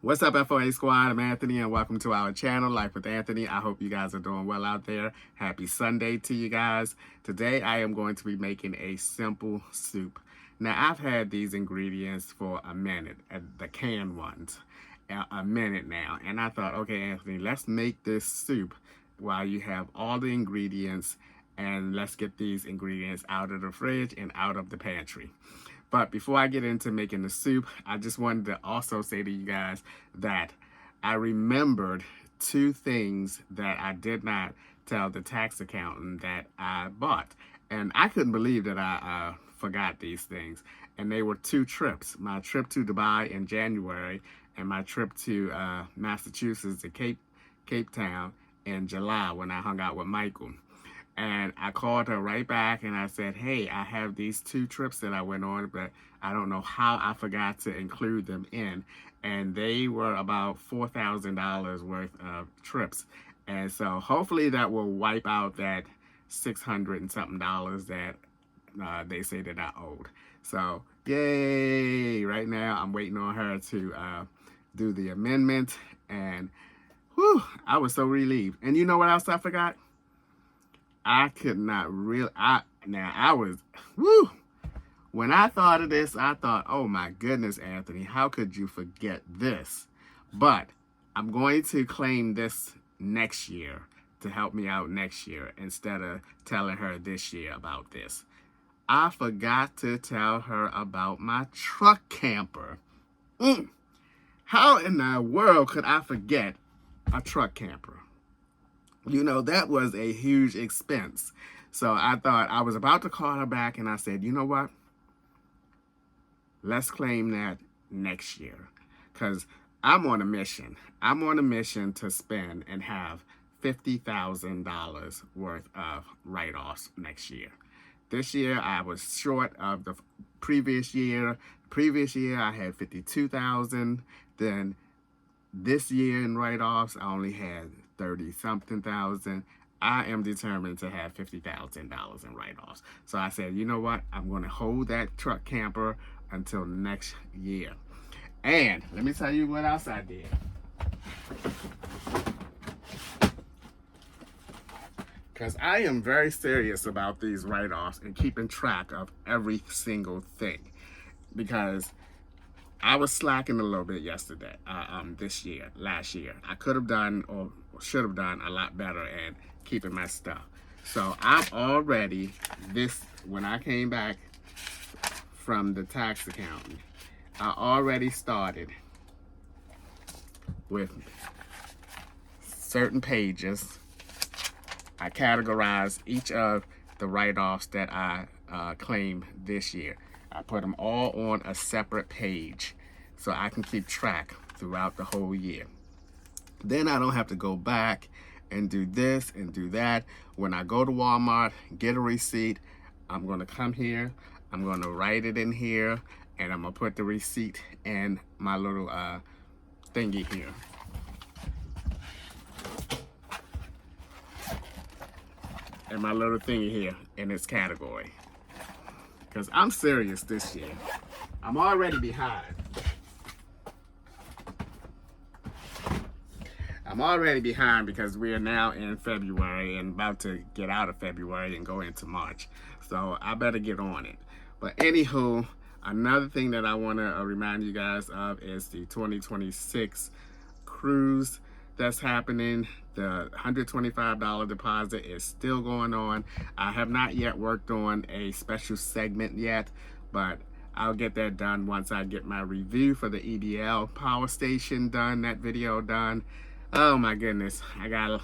What's up, FOA squad? I'm Anthony and welcome to our channel, Life with Anthony. I hope you guys are doing well out there. Happy Sunday to you guys. Today I am going to be making a simple soup. Now I've had these ingredients for a minute, the canned ones, a minute now. And I thought, okay, Anthony, let's make this soup while you have all the ingredients, and let's get these ingredients out of the fridge and out of the pantry. But before I get into making the soup, I just wanted to also say to you guys that I remembered two things that I did not tell the tax accountant that I bought. And I couldn't believe that I forgot these things. And they were two trips. My trip to Dubai in January and my trip to Massachusetts to Cape Town in July when I hung out with Michael. And I called her right back and I said, hey, I have these two trips that I went on, but I don't know how I forgot to include them in. And they were about $4,000 worth of trips. And so hopefully that will wipe out that $600 and something that they say that I owed. So yay, right now I'm waiting on her to do the amendment. And whew, I was so relieved. And you know what else I forgot? I could not really, when I thought of this, I thought, oh my goodness, Anthony, how could you forget this? But I'm going to claim this next year to help me out next year instead of telling her this year about this. I forgot to tell her about my truck camper. How in the world could I forget a truck camper? You know, that was a huge expense. So I thought, I was about to call her back and I said, you know what? Let's claim that next year. Because I'm on a mission. I'm on a mission to spend and have $50,000 worth of write-offs next year. This year, I was short of the previous year. Previous year, I had $52,000. Then this year in write-offs, I only had 30-something thousand. I am determined to have $50,000 in write-offs. So I said, you know what? I'm going to hold that truck camper until next year. And let me tell you what else I did. Because I am very serious about these write-offs and keeping track of every single thing. Because I was slacking a little bit yesterday, last year. I could have done or should have done a lot better at keeping my stuff. So I'm already, when I came back from the tax accountant, I already started with certain pages. I categorized each of the write-offs that I claimed this year. I put them all on a separate page so I can keep track throughout the whole year. Then I don't have to go back and do this and do that. When I go to Walmart, get a receipt, I'm going to come here, I'm going to write it in here, and I'm going to put the receipt in my little thingy here. And my little thingy here in its category. Because I'm serious this year. I'm already behind. I'm already behind because we are now in February and about to get out of February and go into March. So I better get on it. But anywho, another thing that I want to remind you guys of is the 2026 cruise that's happening. The $125 deposit is still going on. I have not yet worked on a special segment yet, but I'll get that done once I get my review for the EBL power station done, that video done. Oh my goodness, I got a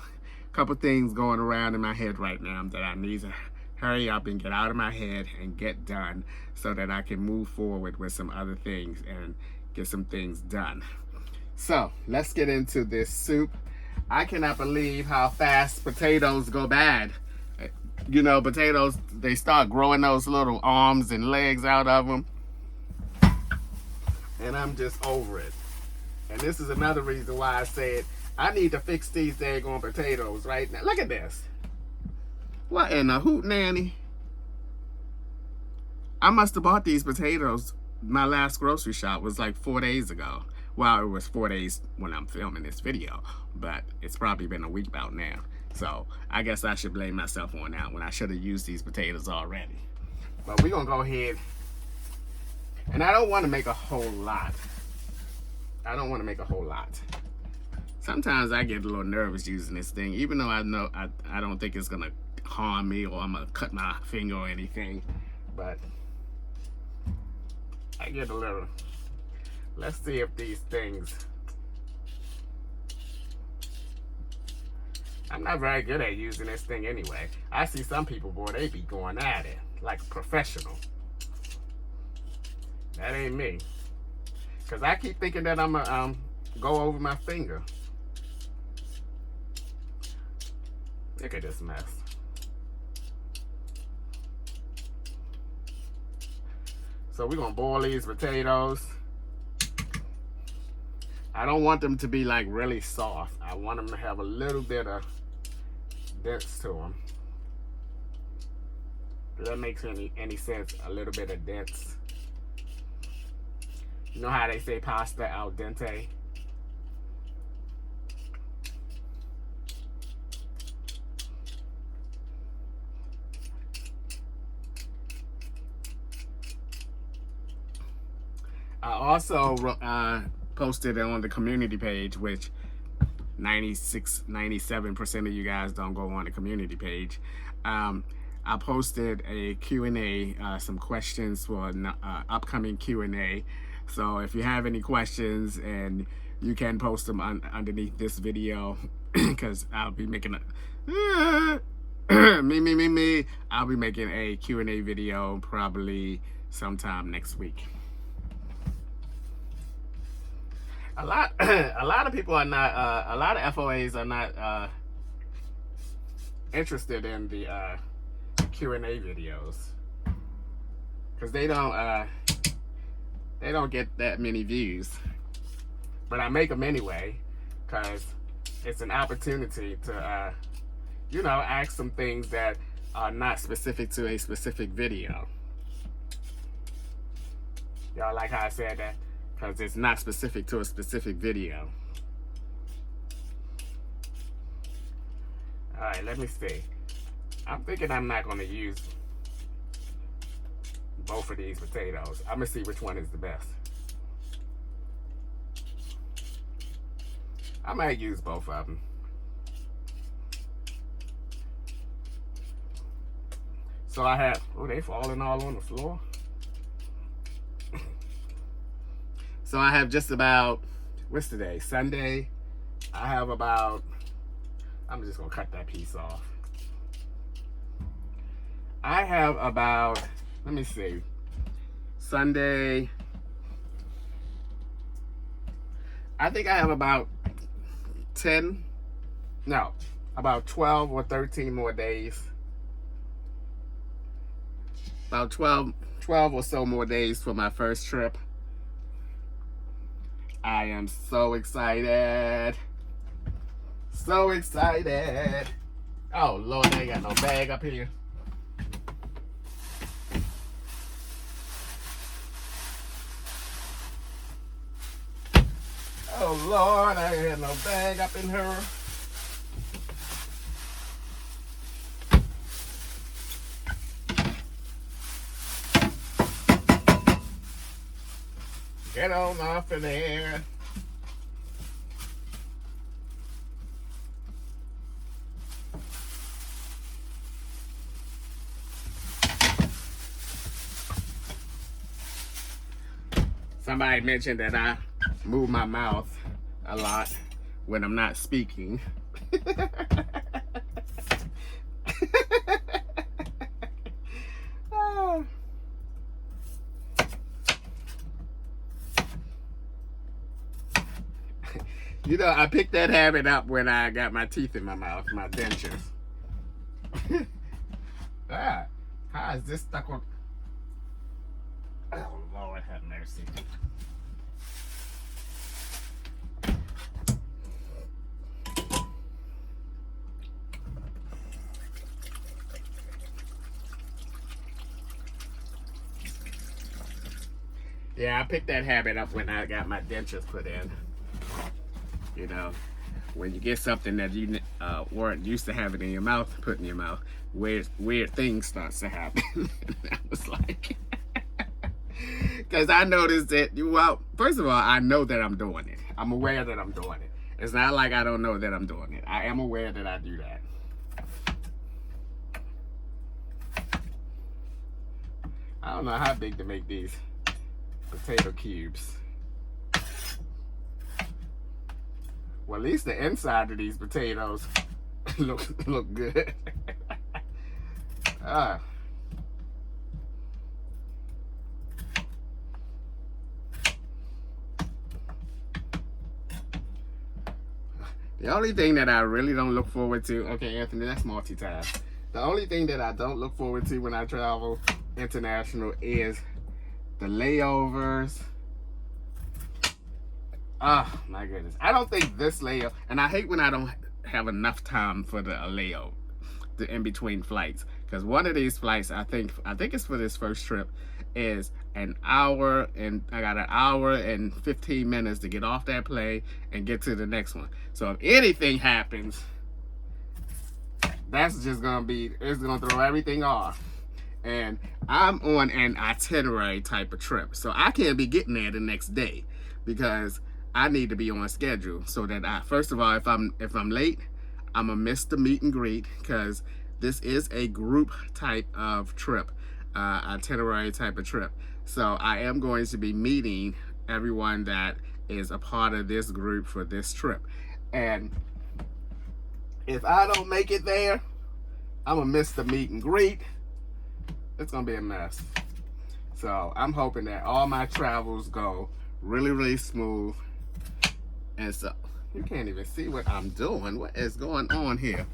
couple things going around in my head right now that I need to hurry up and get out of my head and get done so that I can move forward with some other things and get some things done. So let's get into this soup. I cannot believe how fast potatoes go bad. You know, potatoes, they start growing those little arms and legs out of them. And I'm just over it. And this is another reason why I said I need to fix these daggone potatoes right now. Look at this. What in the hoot nanny? I must have bought these potatoes. My last grocery shop was like 4 days ago. Well, it was 4 days when I'm filming this video, but it's probably been a week about now. So I guess I should blame myself on that when I should have used these potatoes already. But we're gonna go ahead, and I don't want to make a whole lot. I don't want to make a whole lot. Sometimes I get a little nervous using this thing, even though I know I don't think it's gonna harm me or I'm gonna cut my finger or anything. But I get a little. Let's see if these things. I'm not very good at using this thing anyway. I see some people, boy, they be going at it like a professional. That ain't me. Cause I keep thinking that I'm gonna go over my finger. Look at this mess. So we're gonna boil these potatoes. I don't want them to be like really soft. I want them to have a little bit of dents to them. If that makes any sense, a little bit of dents. You know how they say pasta al dente? I also posted it on the community page, which 97% of you guys don't go on the community page. I posted a Q&A, some questions for upcoming Q&A. So if you have any questions, and you can post them underneath this video, because I'll be making a I'll be making a Q&A video probably sometime next week. A lot of people are not. A lot of FOAs are not interested in the Q&A videos because they don't get that many views. But I make them anyway because it's an opportunity to ask some things that are not specific to a specific video. Y'all like how I said that? Because it's not specific to a specific video. Alright, let me see. I'm thinking I'm not going to use both of these potatoes. I'm going to see which one is the best. I might use both of them. So I have, oh, they falling all on the floor. So I have just about, what's today? Sunday. I have about, I'm just going to cut that piece off. I have about, let me see, Sunday. I think I have about 12 or 13 more days. About 12 or so more days for my first trip. I am so excited. So excited. Oh, Lord, I ain't got no bag up here. Oh, Lord, I ain't got no bag up in here. Get on off of there. Somebody mentioned that I move my mouth a lot when I'm not speaking. You know, I picked that habit up when I got my teeth in my mouth, my dentures. How is this stuck on? Oh, Lord have mercy. Yeah, I picked that habit up when I got my dentures put in. You know, when you get something that you weren't used to having in your mouth, put in your mouth, weird things starts to happen. I was like, because I noticed that, well, first of all, I know that I'm doing it. I'm aware that I'm doing it. It's not like I don't know that I'm doing it. I am aware that I do that. I don't know how big to make these potato cubes. Well, at least the inside of these potatoes look good. The only thing that I really don't look forward to, okay, Anthony, that's multitask. The only thing that I don't look forward to when I travel international is the layovers. Oh my goodness. I don't think this layover, and I hate when I don't have enough time for the layover, the in-between flights. Because one of these flights, I think it's for this first trip, is an hour, and I got an hour and 15 minutes to get off that plane and get to the next one. So if anything happens, that's just gonna be, it's gonna throw everything off. And I'm on an itinerary type of trip, so I can't be getting there the next day because I need to be on schedule so that I, first of all, if I'm late, I'm gonna miss the meet and greet because this is a group type of trip, itinerary type of trip. So I am going to be meeting everyone that is a part of this group for this trip. And if I don't make it there, I'm gonna miss the meet and greet. It's gonna be a mess. So I'm hoping that all my travels go really, really smooth. And so, you can't even see what I'm doing. What is going on here?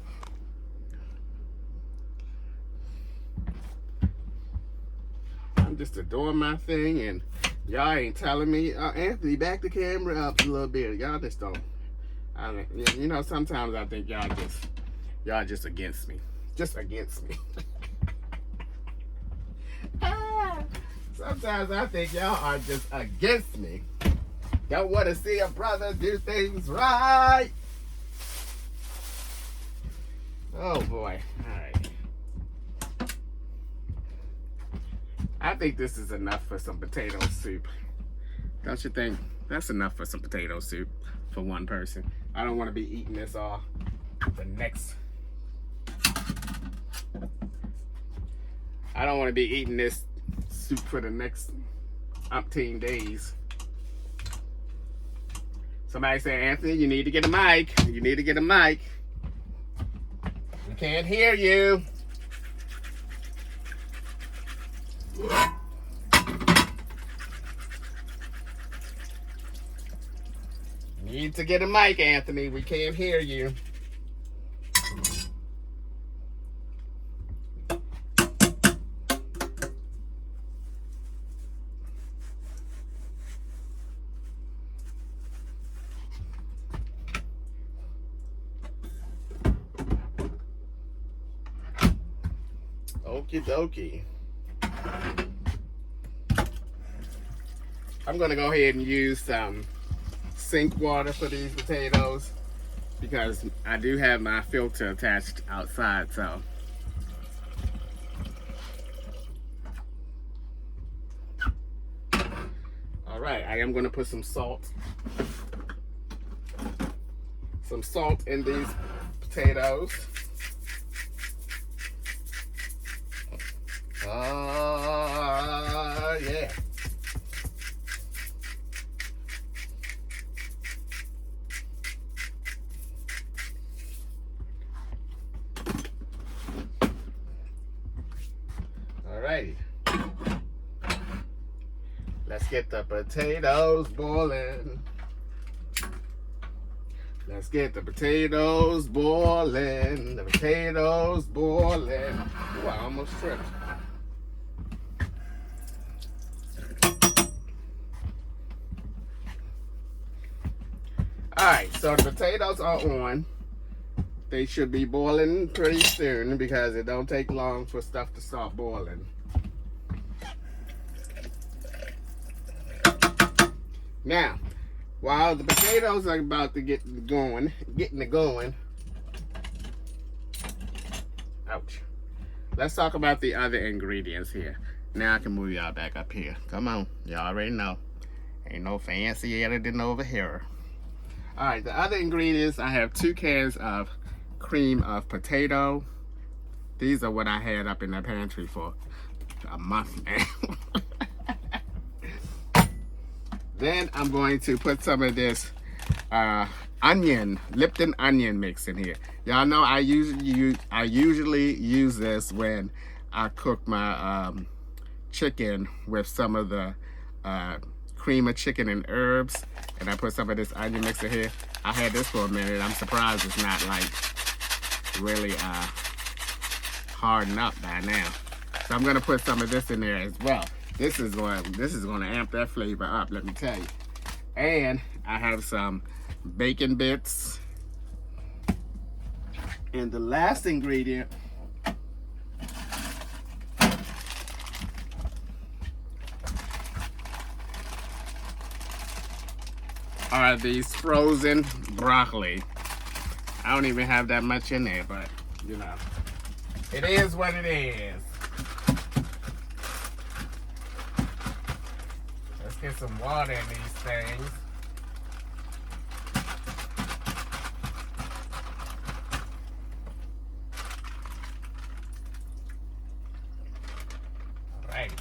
I'm just doing my thing, and y'all ain't telling me, Anthony, back the camera up a little bit. Y'all just don't. I mean, you know, sometimes I think y'all just against me. Just against me. Sometimes I think y'all are just against me. Don't want to see a brother do things right. Oh boy. All right. I think this is enough for some potato soup. Don't you think? That's enough for some potato soup for one person. I don't want to be eating this all the next. I don't want to be eating this soup for the next umpteen days. Somebody said, Anthony, you need to get a mic. You need to get a mic. We can't hear you. Need to get a mic, Anthony. We can't hear you. Okie dokie. I'm gonna go ahead and use some sink water for these potatoes because I do have my filter attached outside, so. All right, I am gonna put some salt in these potatoes. Yeah. Alrighty. Let's get the potatoes boiling. Let's get the potatoes boiling. The potatoes boiling. Ooh, I almost tripped. Alright, so the potatoes are on. They should be boiling pretty soon because it don't take long for stuff to start boiling. Now, while the potatoes are about to getting it going, ouch. Let's talk about the other ingredients here. Now I can move y'all back up here. Come on, y'all already know. Ain't no fancy editing over here. All right, the other ingredients, I have 2 cans of cream of potato. These are what I had up in the pantry for a month now. Then I'm going to put some of this Lipton onion mix in here. Y'all know I usually use this when I cook my chicken with some of the cream of chicken and herbs, and I put some of this onion mix in here. I had this for a minute. I'm surprised it's not like really hardened up by now. So I'm gonna put some of this in there as well. This is going to amp that flavor up, let me tell you. And I have some bacon bits. And the last ingredient are these frozen broccoli. I don't even have that much in there, but you know, it is what it is. Let's get some water in these things. All right.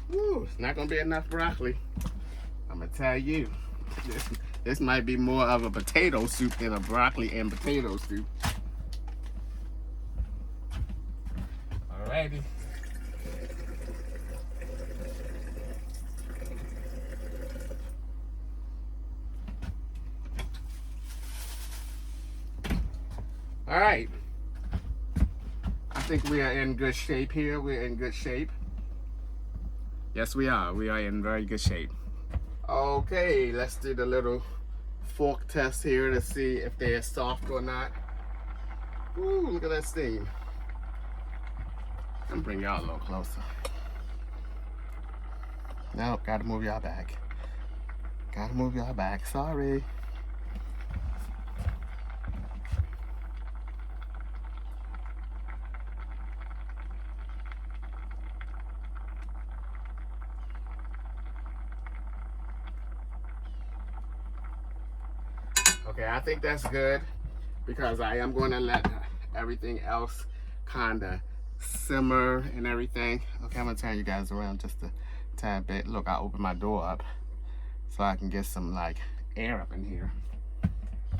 Woo, it's not gonna be enough broccoli. I'm gonna tell you, this might be more of a potato soup than a broccoli and potato soup. Alrighty. All right. I think we are in good shape here. We're in good shape. Yes, we are. We are in very good shape. Okay, let's do the little fork test here to see if they're soft or not. Ooh, look at that steam. I'm gonna bring y'all a little closer. Nope, gotta move y'all back. Gotta move y'all back, sorry. Okay, I think that's good because I am going to let everything else kind of simmer and everything. Okay, I'm going to turn you guys around just a tad bit. Look, I opened my door up so I can get some like air up in here.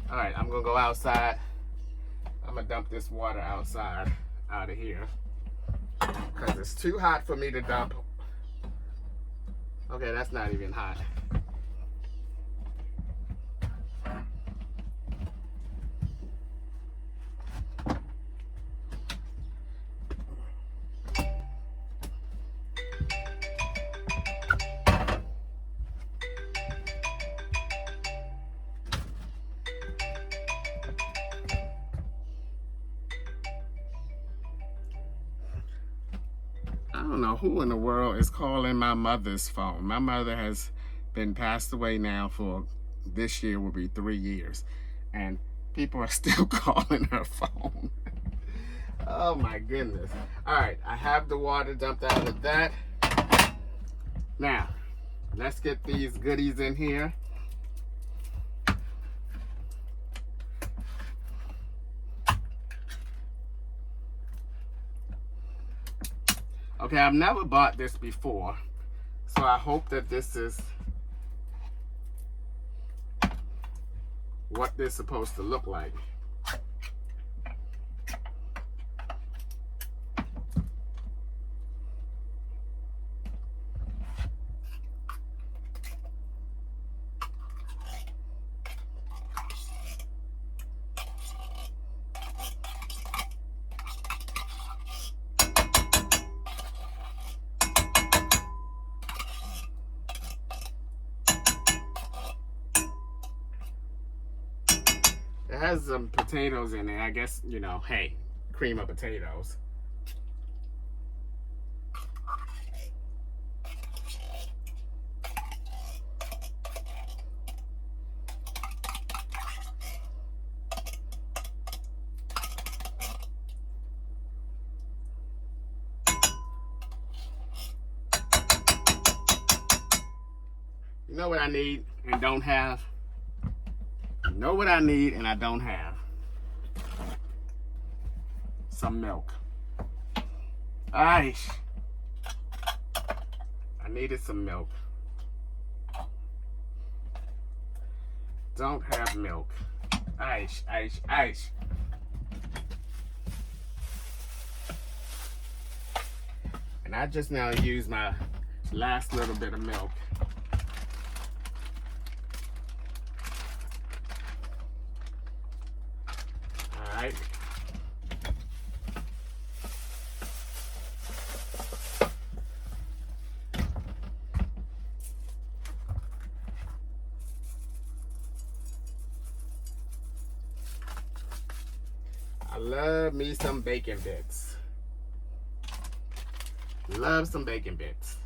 All right, I'm going to go outside. I'm going to dump this water outside out of here because it's too hot for me to dump. Okay, that's not even hot. I don't know who in the world is calling my mother's phone. My mother has been passed away now for this year will be 3 years, and people are still calling her phone. Oh my goodness. All right, I have the water dumped out of that. Now, let's get these goodies in here. Okay, I've never bought this before, so I hope that this is what they're supposed to look like. It has some potatoes in it. I guess, you know, hey, cream of potatoes. know what I need and don't have? You know what I need and I don't have? Some milk. Aish. I needed some milk. Don't have milk. Aish, aish, aish. And I just now used my last little bit of milk. All right. I love me some bacon bits. Love some bacon bits.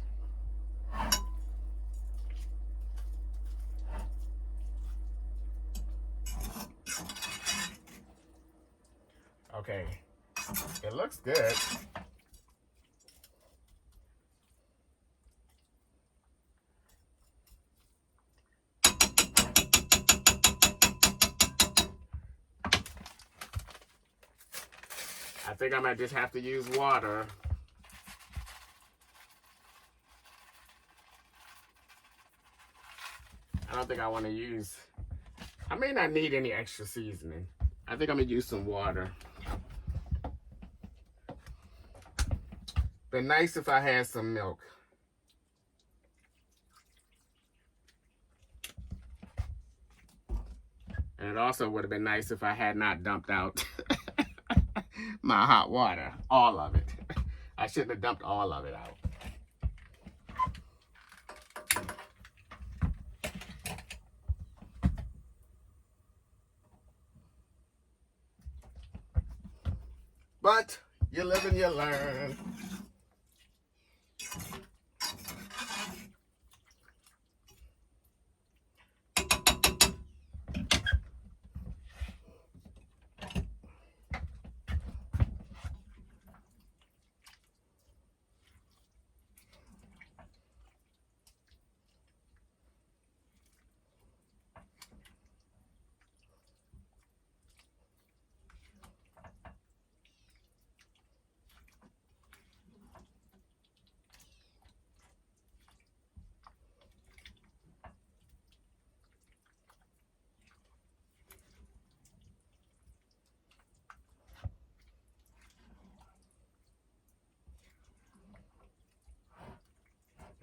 Okay, it looks good. I think I might just have to use water. I don't think I want to use, I may not need any extra seasoning. I think I'm gonna use some water. Been nice if I had some milk. And it also would have been nice if I had not dumped out my hot water, all of it. I shouldn't have dumped all of it out. But you live and you learn.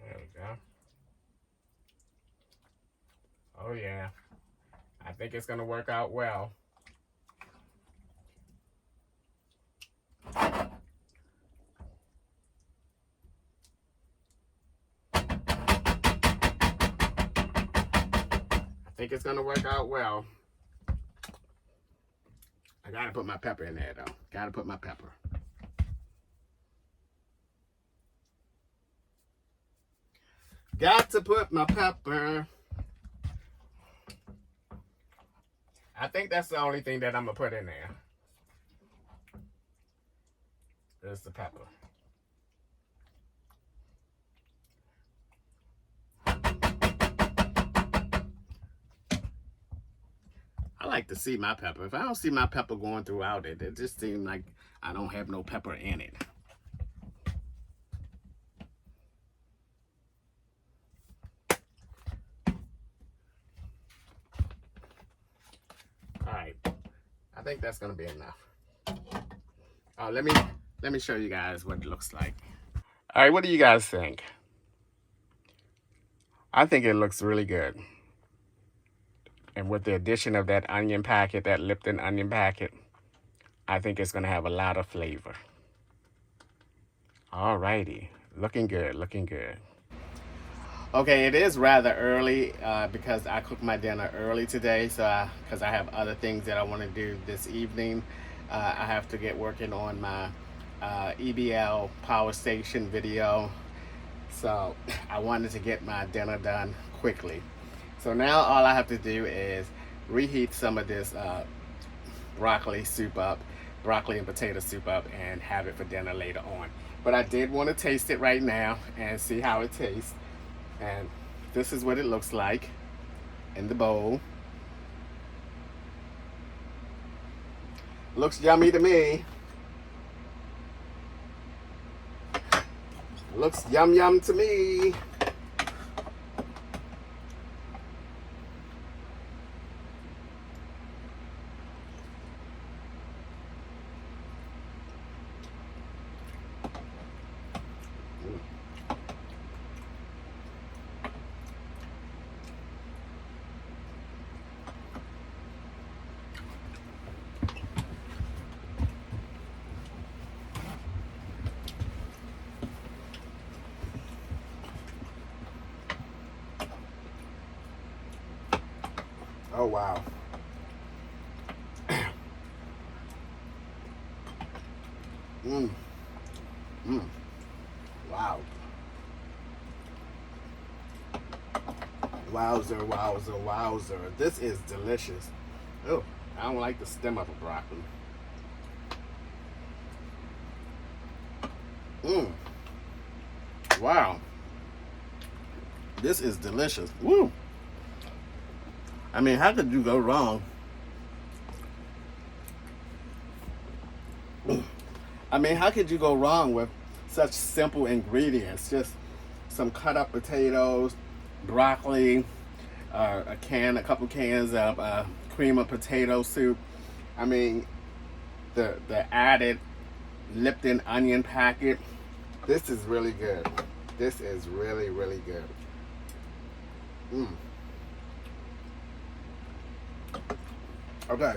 There we go. Oh yeah, I think it's gonna work out well. I think it's gonna work out well. I gotta put my pepper in there though. Gotta put my pepper. Got to put my pepper. I think that's the only thing that I'm gonna put in there. Is the pepper. I like to see my pepper. If I don't see my pepper going throughout it, it just seems like I don't have no pepper in it. All right, I think that's gonna be enough. Let me show you guys what it looks like. All right, what do you guys think? I think it looks really good. And with the addition of that onion packet, that Lipton onion packet, I think it's gonna have a lot of flavor. All righty, looking good, looking good. Okay, it is rather early because I cooked my dinner early today, so because I have other things that I want to do this evening. I have to get working on my EBL power station video, so I wanted to get my dinner done quickly. So now all I have to do is reheat some of this broccoli and potato soup up, and have it for dinner later on. But I did want to taste it right now and see how it tastes. And this is what it looks like in the bowl. Looks yummy to me. Looks yum yum to me. Oh, wow. Mmm. Mmm. Wow. Wowzer, wowzer, wowzer. This is delicious. Oh, I don't like the stem of a broccoli. Mmm. Wow. This is delicious. Woo. I mean, how could you go wrong? I mean, how could you go wrong with such simple ingredients? Just some cut up potatoes, broccoli, a couple cans of cream of potato soup. I mean, the added Lipton onion packet. This is really good. This is really, really good. Mmm. Okay.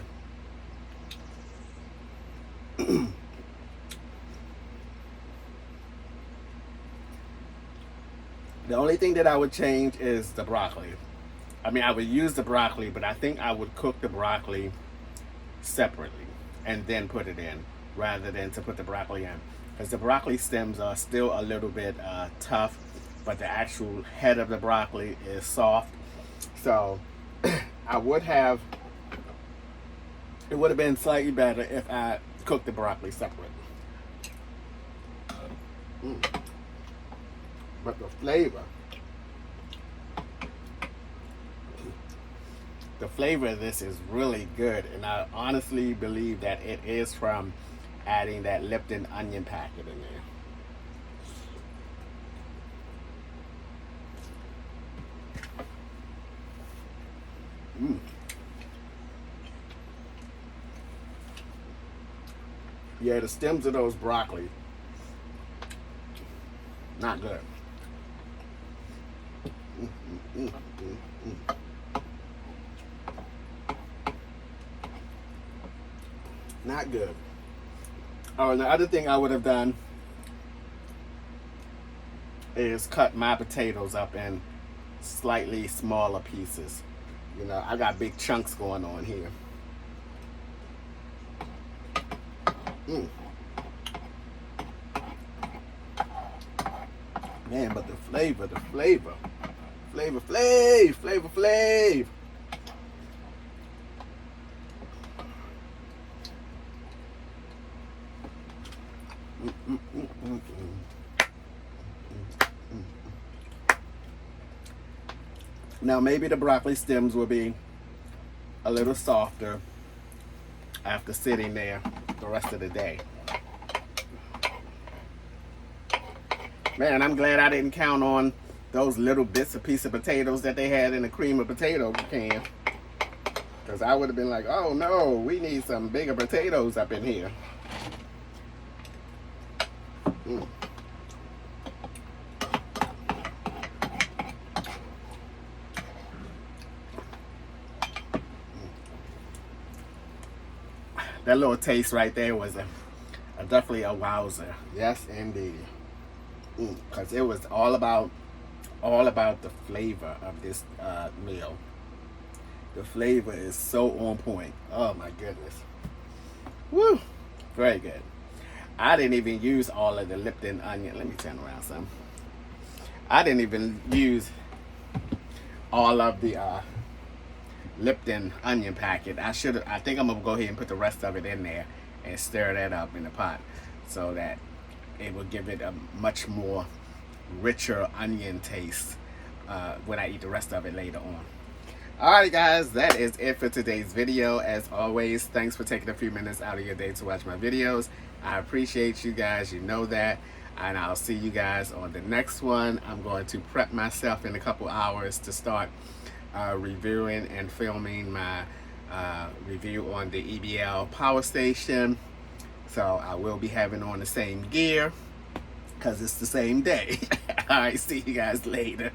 The only thing that I would change is the broccoli. I mean, I would use the broccoli, but I think I would cook the broccoli separately and then put it in rather than to put the broccoli in. Because the broccoli stems are still a little bit tough, but the actual head of the broccoli is soft. So I would have, it would have been slightly better if I cooked the broccoli separate. But the flavor of this is really good, and I honestly believe that it is from adding that Lipton onion packet in there. Yeah, the stems of those broccoli, not good. Not good. Oh, and the other thing I would have done is cut my potatoes up in slightly smaller pieces. You know, I got big chunks going on here. Man, but the flavor. Now maybe the broccoli stems will be a little softer after sitting there the rest of the day. Man, I'm glad I didn't count on those little bits of piece of potatoes that they had in the cream of potato can. Because I would have been like, oh no, we need some bigger potatoes up in here. That little taste right there was definitely a wowzer. Yes, indeed. Because it was all about the flavor of this meal. The flavor is so on point. Oh my goodness. Woo! Very good. I didn't even use all of the Lipton onion. Let me turn around some. I didn't even use all of the Lipton onion packet. I think I'm gonna go ahead and put the rest of it in there and stir that up in the pot so that it will give it a much more richer onion taste when I eat the rest of it later on. Alright guys, that is it for today's video. As always, thanks for taking a few minutes out of your day to watch my videos. I appreciate you guys, you know that. And I'll see you guys on the next one. I'm going to prep myself in a couple hours to start reviewing and filming my review on the EBL power station. So I will be having on the same gear because it's the same day. Alright, see you guys later.